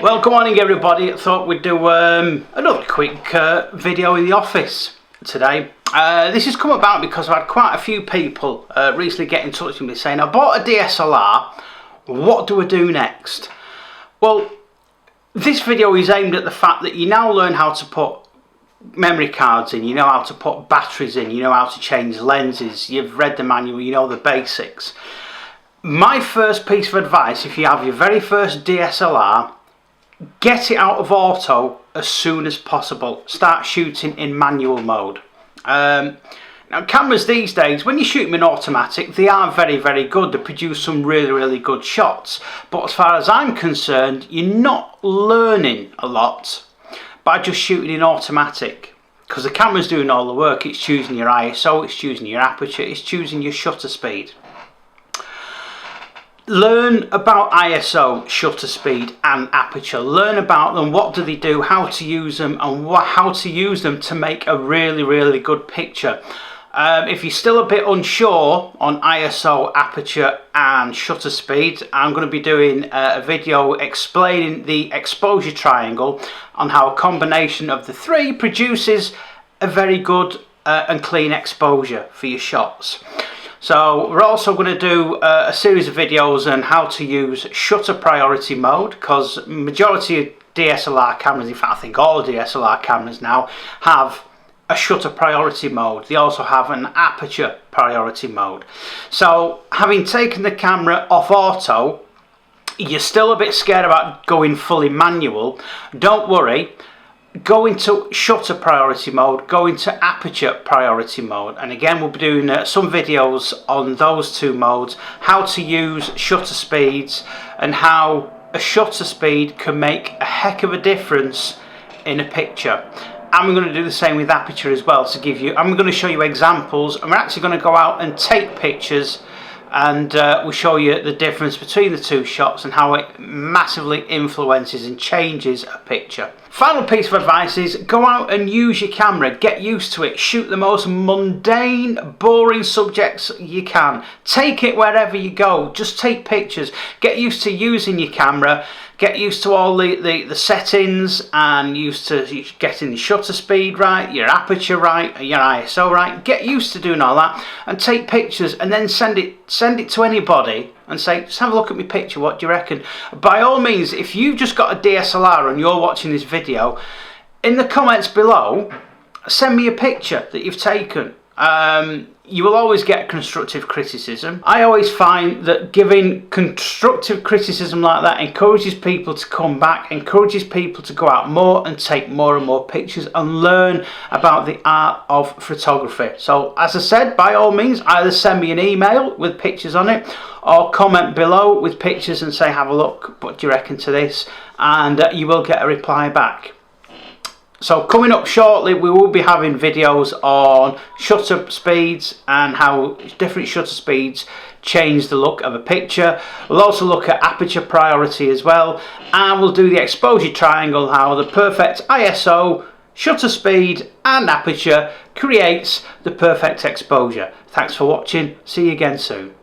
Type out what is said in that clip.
Well, good morning everybody. I thought we'd do another quick video in the office today. This has come about because I've had quite a few people recently get in touch with me saying, I bought a DSLR, what do I do next? Well, this video is aimed at the fact that you now learn how to put memory cards in, you know how to put batteries in, you know how to change lenses, you've read the manual, you know the basics. My first piece of advice, if you have your very first DSLR, get it out of auto as soon as possible. Start shooting in manual mode. Now cameras these days, when you shoot them in automatic, they are very good. They produce some really good shots, but as far as I'm concerned, you're not learning a lot by just shooting in automatic, because the camera's doing all the work. It's choosing your ISO, it's choosing your aperture, it's choosing your shutter speed. Learn about ISO, shutter speed and aperture. Learn about them, what do they do, how to use them, and how to use them to make a really good picture. If you're still a bit unsure on ISO, aperture and shutter speed, I'm going to be doing a video explaining the exposure triangle on how a combination of the three produces a very good and clean exposure for your shots. So we're also going to do a series of videos on how to use shutter priority mode, because majority of DSLR cameras, in fact I think all DSLR cameras now, have a shutter priority mode. They also have an aperture priority mode. So having taken the camera off auto, you're still a bit scared about going fully manual. Don't worry. Go into shutter priority mode, go into aperture priority mode, and again we'll be doing some videos on those two modes, how to use shutter speeds and how a shutter speed can make a heck of a difference in a picture. And we're going to do the same with aperture as well, to give you, I'm going to show you examples, and we're actually going to go out and take pictures, and we'll show you the difference between the two shots and how it massively influences and changes a picture. Final piece of advice is go out and use your camera, get used to it, shoot the most mundane, boring subjects you can. Take it wherever you go, just take pictures, get used to using your camera, get used to all the settings, and used to getting the shutter speed right, your aperture right, your ISO right. Get used to doing all that and take pictures, and then send it to anybody and say, just have a look at my picture, what do you reckon? By all means, if you've just got a DSLR and you're watching this video, in the comments below, send me a picture that you've taken. You will always get constructive criticism. I always find that giving constructive criticism like that encourages people to come back, encourages people to go out more and take more and more pictures and learn about the art of photography. So as I said, by all means, either send me an email with pictures on it or comment below with pictures and say, have a look, what do you reckon to this? And you will get a reply back. So coming up shortly, we will be having videos on shutter speeds and how different shutter speeds change the look of a picture. We'll also look at aperture priority as well, and we'll do the exposure triangle, how the perfect ISO, shutter speed and aperture creates the perfect exposure. Thanks for watching. See you again soon.